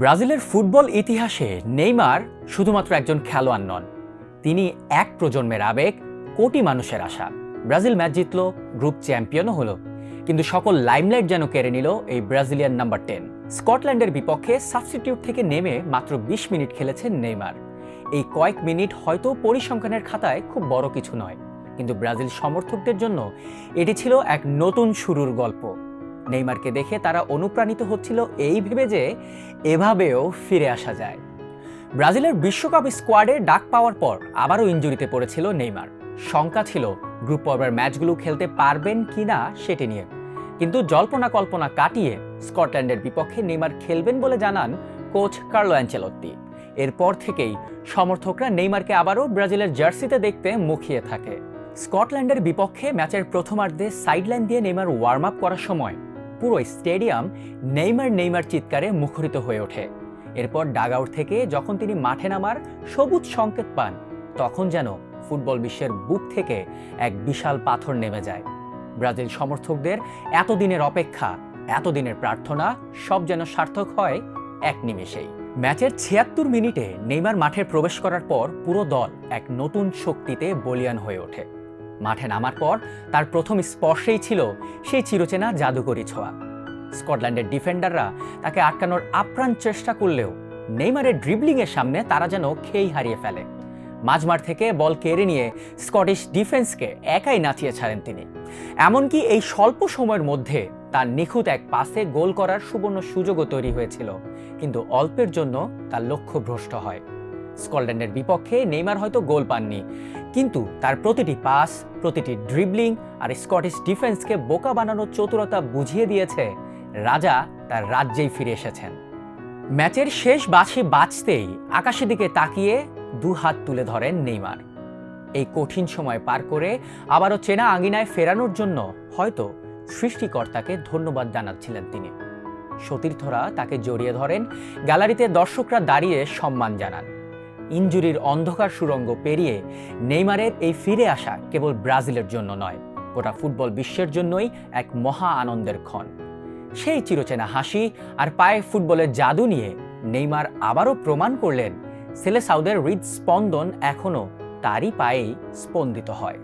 ব্রাজিলের ফুটবল ইতিহাসে নেইমার শুধুমাত্র একজন খেলোয়াড় নন, তিনি এক প্রজন্মের আবেগ, কোটি মানুষের আশা। ব্রাজিল ম্যাচ জিতল, গ্রুপ চ্যাম্পিয়নও হলো, কিন্তু সকল লাইমলাইট যেন কেড়ে নিল এই ব্রাজিলিয়ান নাম্বার 10। স্কটল্যান্ডের বিপক্ষে সাবস্টিটিউট থেকে নেমে মাত্র 20 মিনিট খেলেছেন নেইমার। এই কয়েক মিনিট হয়তো পরিসংখ্যানের খাতায় খুব বড় কিছু নয়, কিন্তু ব্রাজিল সমর্থকদের জন্য এটি ছিল এক নতুন শুরুর গল্প। নেইমারকে দেখে তারা অনুপ্রাণিত হচ্ছিল এই ভেবে যে এভাবেও ফিরে আসা যায়। ব্রাজিলের বিশ্বকাপ স্কোয়াডে ডাক পাওয়ার পর আবারও ইনজুরিতে পড়েছিল নেইমার। শঙ্কা ছিল গ্রুপ পর্বের ম্যাচগুলো খেলতে পারবেন কিনা সেটি নিয়ে, কিন্তু জল্পনা কল্পনা কাটিয়ে স্কটল্যান্ডের বিপক্ষে নেইমার খেলবেন বলে জানান কোচ কার্লো অ্যানচেলত্তি। এরপর থেকেই সমর্থকরা নেইমারকে আবারও ব্রাজিলের জার্সিতে দেখতে মুখিয়ে থাকে। স্কটল্যান্ডের বিপক্ষে ম্যাচের প্রথমার্ধে সাইডলাইন দিয়ে নেইমার ওয়ার্ম আপ করার সময় পুরো স্টেডিয়াম নেইমার নেইমার চিৎকারে মুখরিত হয়ে ওঠে। এরপর ডাগআউট থেকে যখন তিনি মাঠে নামার সবুজ সংকেত পান, তখন যেন ফুটবল বিশ্বের বুক থেকে এক বিশাল পাথর নেমে যায়। ব্রাজিল সমর্থকদের এতদিনের অপেক্ষা, এতদিনের প্রার্থনা সব যেন সার্থক হয় এক নিমেষেই। ম্যাচের ৭৬ মিনিটে নেইমার মাঠে প্রবেশ করার পর পুরো দল এক নতুন শক্তিতে বলীয়ান হয়ে ওঠে। মাঠে নামার পর তার প্রথম স্পর্শেই ছিল সেই চিরচেনা জাদুকরী ছোঁয়া। স্কটল্যান্ডের ডিফেন্ডাররা তাকে আটকানোর আপ্রাণ চেষ্টা করলেও নেইমারের ড্রিবলিংয়ের সামনে তারা যেন খেই হারিয়ে ফেলে। মাঝমাঠ থেকে বল কেড়ে নিয়ে স্কটিশ ডিফেন্সকে একাই নাচিয়ে ছাড়েন তিনি। এমনকি এই স্বল্প সময়ের মধ্যে তার নিখুঁত এক পাসে গোল করার সুবর্ণ সুযোগও তৈরি হয়েছিল, কিন্তু অল্পের জন্য তার লক্ষ্য ভ্রষ্ট হয়। স্কটল্যান্ডের বিপক্ষে নেইমার হয়তো গোল পাননি, কিন্তু তার প্রতিটি পাস, প্রতিটি ড্রিবলিং আর স্কটিশ ডিফেন্সকে বোকা বানানোর চতুরতা বুঝিয়ে দিয়েছে রাজা তার রাজ্যেই ফিরে এসেছেন। ম্যাচের শেষ বাঁশি বাজতেই আকাশের দিকে তাকিয়ে দু হাত তুলে ধরেন নেইমার। এই কঠিন সময় পার করে আবারও চেনা আঙিনায় ফেরানোর জন্য হয়তো সৃষ্টিকর্তাকে ধন্যবাদ জানাচ্ছিলেন তিনি। সতীর্থরা তাকে জড়িয়ে ধরেন, গ্যালারিতে দর্শকরা দাঁড়িয়ে সম্মান জানান। ইনজুরির অন্ধকার সুড়ঙ্গ পেরিয়ে নেইমারের এই ফিরে আসা কেবল ব্রাজিলের জন্য নয়, গোটা ফুটবল বিশ্বের জন্যই এক মহা আনন্দের ক্ষণ। সেই চিরচেনা হাসি আর পায়ে ফুটবলের জাদু নিয়ে নেইমার আবারও প্রমাণ করলেন সেলেসাউদের হৃদস্পন্দন এখনও তারই পায়েই স্পন্দিত হয়।